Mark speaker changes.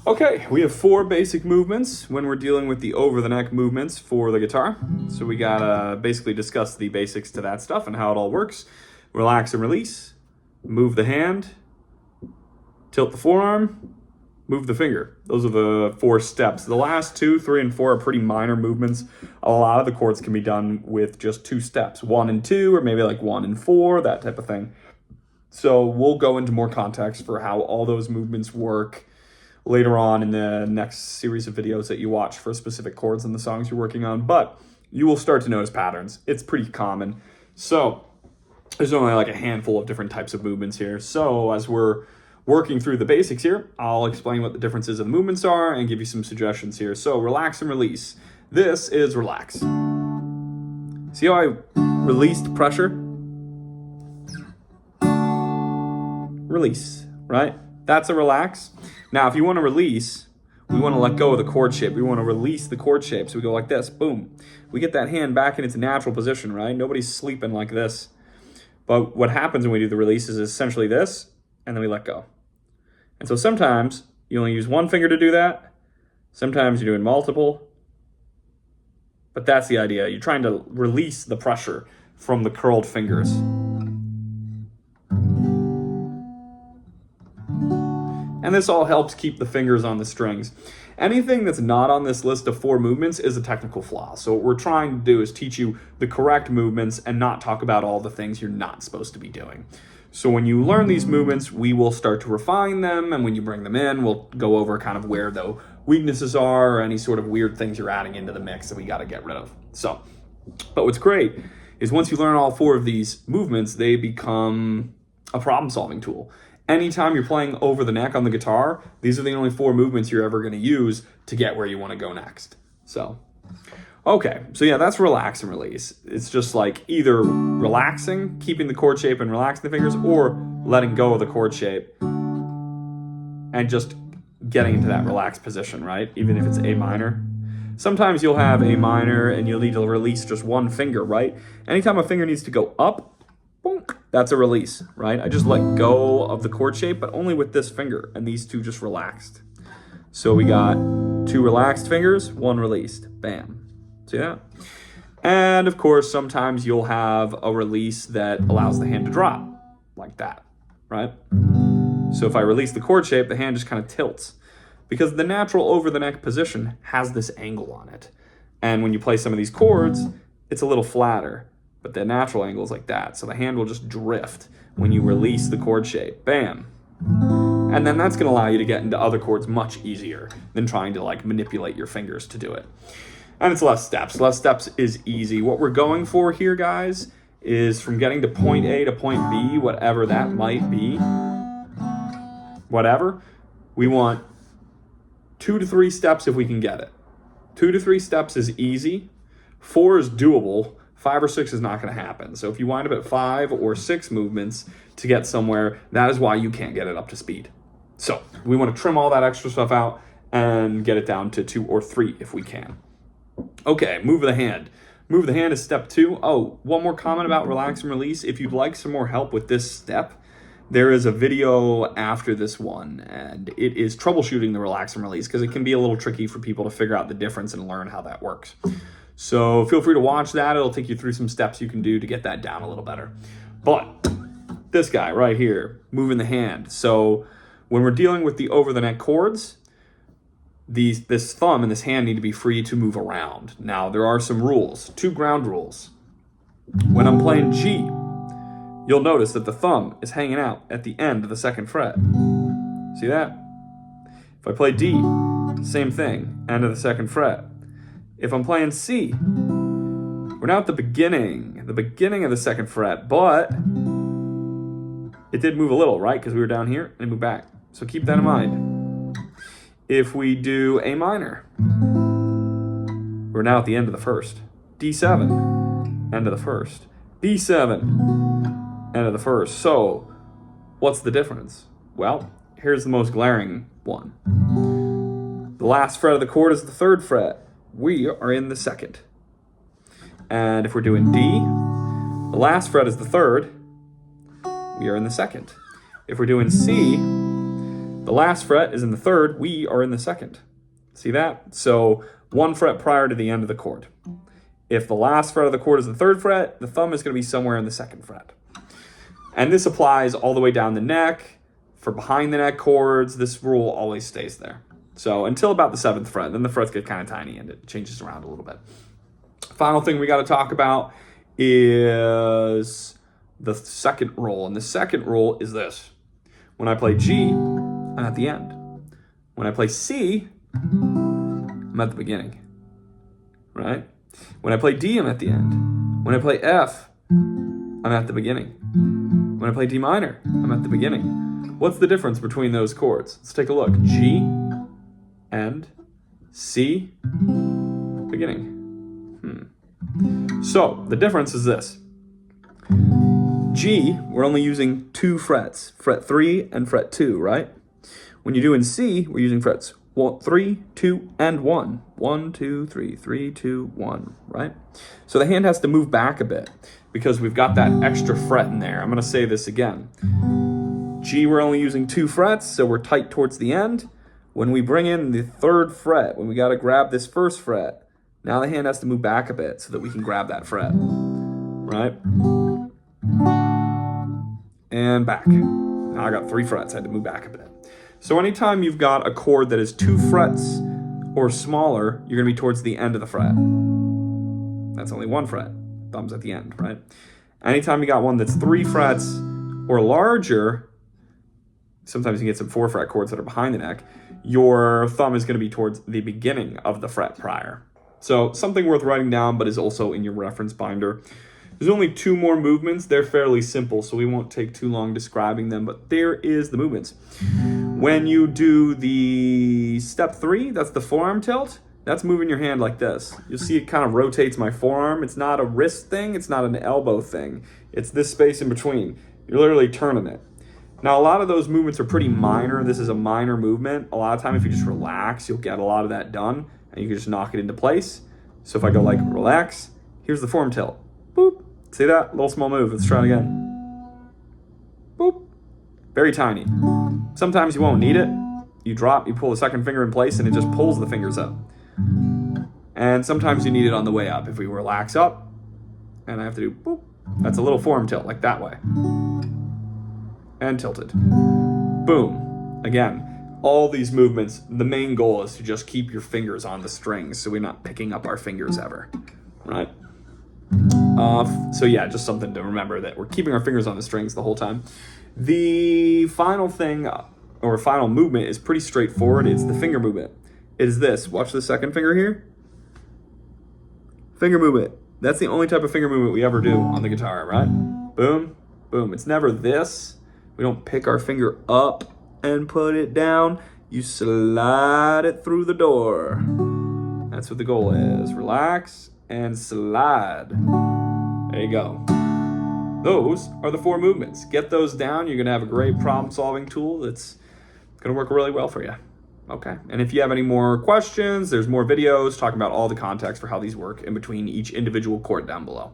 Speaker 1: Okay, we have 4 basic movements when we're dealing with the over-the-neck movements for the guitar. So we gotta basically discuss the basics to that stuff and how it all works. Relax and release, move the hand, tilt the forearm, move the finger. Those are the 4 steps. The last 2, 3, and 4 are pretty minor movements. A lot of the chords can be done with just 2 steps, 1 and 2, or maybe like 1 and 4, that type of thing. So we'll go into more context for how all those movements work later on in the next series of videos that you watch for specific chords in the songs you're working on, but you will start to notice patterns. It's pretty common. So there's only like a handful of different types of movements here. So as we're working through the basics here, I'll explain what the differences of the movements are and give you some suggestions here. So relax and release. This is relax. See how I released pressure? Release, right? That's a relax. Now, if you want to release, we want to let go of the chord shape. We want to release the chord shape. So we go like this, boom. We get that hand back in its natural position, right? Nobody's sleeping like this. But what happens when we do the release is essentially this, and then we let go. And so sometimes you only use one finger to do that. Sometimes you're doing multiple. But that's the idea. You're trying to release the pressure from the curled fingers. And this all helps keep the fingers on the strings. Anything that's not on this list of 4 movements is a technical flaw. So what we're trying to do is teach you the correct movements and not talk about all the things you're not supposed to be doing. So when you learn these movements, we will start to refine them. And when you bring them in, we'll go over kind of where the weaknesses are or any sort of weird things you're adding into the mix that we got to get rid of. So, but what's great is once you learn all 4 of these movements, they become a problem-solving tool. Anytime you're playing over the neck on the guitar, these are the only 4 movements you're ever going to use to get where you want to go next. So, okay. So yeah, that's relax and release. It's just like either relaxing, keeping the chord shape and relaxing the fingers, or letting go of the chord shape and just getting into that relaxed position, right? Even if it's A minor. Sometimes you'll have A minor and you'll need to release just one finger, right? Anytime a finger needs to go up, boom, that's a release, right? I just let go of the chord shape, but only with this finger, and these 2 just relaxed. So we got 2 relaxed fingers, 1 released. Bam. See that? And of course, sometimes you'll have a release that allows the hand to drop, like that, right? So if I release the chord shape, the hand just kind of tilts, because the natural over-the-neck position has this angle on it. And when you play some of these chords, it's a little flatter. But the natural angle is like that. So the hand will just drift when you release the chord shape. Bam. And then that's going to allow you to get into other chords much easier than trying to like manipulate your fingers to do it. And it's less steps. Less steps is easy. What we're going for here, guys, is from getting to point A to point B, whatever that might be, whatever, we want 2 to 3 steps if we can get it. 2 to 3 steps is easy. 4 is doable. 5 or 6 is not going to happen. So if you wind up at 5 or 6 movements to get somewhere, that is why you can't get it up to speed. So we want to trim all that extra stuff out and get it down to 2 or 3 if we can. Okay, move the hand. Move the hand is step 2. Oh, one more comment about relax and release. If you'd like some more help with this step, there is a video after this one, and it is troubleshooting the relax and release because it can be a little tricky for people to figure out the difference and learn how that works. So feel free to watch that. It'll take you through some steps you can do to get that down a little better. But this guy right here, moving the hand. So when we're dealing with the over-the-neck chords, this thumb and this hand need to be free to move around. Now, there are some rules, 2 ground rules. When I'm playing G, you'll notice that the thumb is hanging out at the end of the 2nd fret. See that? If I play D, same thing, end of the 2nd fret. If I'm playing C, we're now at the beginning of the 2nd fret, but it did move a little, right? Because we were down here and it moved back. So keep that in mind. If we do A minor, we're now at the end of the 1st. D7, end of the 1st. B7, end of the 1st. So what's the difference? Well, here's the most glaring one. The last fret of the chord is the 3rd fret. We are in the 2nd. And if we're doing D, the last fret is the 3rd. We are in the 2nd. If we're doing C, The last fret is in the third, we are in the second. See that? So 1 fret prior to the end of the chord. If the last fret of the chord is the 3rd fret, the thumb is going to be somewhere in the 2nd fret. And this applies all the way down the neck. For behind the neck chords, this rule always stays there. So until about the 7th fret, then the frets get kind of tiny and it changes around a little bit. Final thing we got to talk about is the second roll. And the second roll is this. When I play G, I'm at the end. When I play C, I'm at the beginning, right? When I play D, I'm at the end. When I play F, I'm at the beginning. When I play D minor, I'm at the beginning. What's the difference between those chords? Let's take a look. G, end, C, beginning. So the difference is this. G, we're only using 2 frets, fret 3 and fret 2, right? When you do in C, we're using frets 3, 2, and 1. 1, 2, 3, 3, 2, 1, right? So the hand has to move back a bit because we've got that extra fret in there. I'm going to say this again. G, we're only using 2 frets, so we're tight towards the end. When we bring in the 3rd fret, when we got to grab this 1st fret, now the hand has to move back a bit so that we can grab that fret, right? And back. Now I got 3 frets, I had to move back a bit. So anytime you've got a chord that is 2 frets or smaller, you're going to be towards the end of the fret. That's only 1 fret. Thumb's at the end, right? Anytime you got one that's 3 frets or larger, sometimes you get some 4 fret chords that are behind the neck, your thumb is going to be towards the beginning of the fret prior. So something worth writing down, but is also in your reference binder. There's only 2 more movements. They're fairly simple, so we won't take too long describing them, but there is the movements. When you do the step 3, that's the forearm tilt, that's moving your hand like this. You'll see it kind of rotates my forearm. It's not a wrist thing, it's not an elbow thing. It's this space in between. You're literally turning it. Now, a lot of those movements are pretty minor. This is a minor movement. A lot of time, if you just relax, you'll get a lot of that done, and you can just knock it into place. So if I go like relax, here's the forearm tilt. Boop. See that? Little small move. Let's try it again. Boop. Very tiny. Sometimes you won't need it. You drop, you pull the 2nd finger in place, and it just pulls the fingers up. And sometimes you need it on the way up. If we relax up, and I have to do boop, that's a little forearm tilt, like that way. And tilted. Boom. Again, all these movements, the main goal is to just keep your fingers on the strings so we're not picking up our fingers ever, right? So yeah, just something to remember that we're keeping our fingers on the strings the whole time. The final thing, or final movement, is pretty straightforward. It's the finger movement. It is this. Watch the 2nd finger here. Finger movement. That's the only type of finger movement we ever do on the guitar, right? Boom, boom. It's never this. We don't pick our finger up and put it down. You slide it through the door. That's what the goal is. Relax and slide. There you go. Those are the 4 movements. Get those down. You're going to have a great problem-solving tool that's going to work really well for you. Okay. And if you have any more questions, there's more videos talking about all the context for how these work in between each individual chord down below.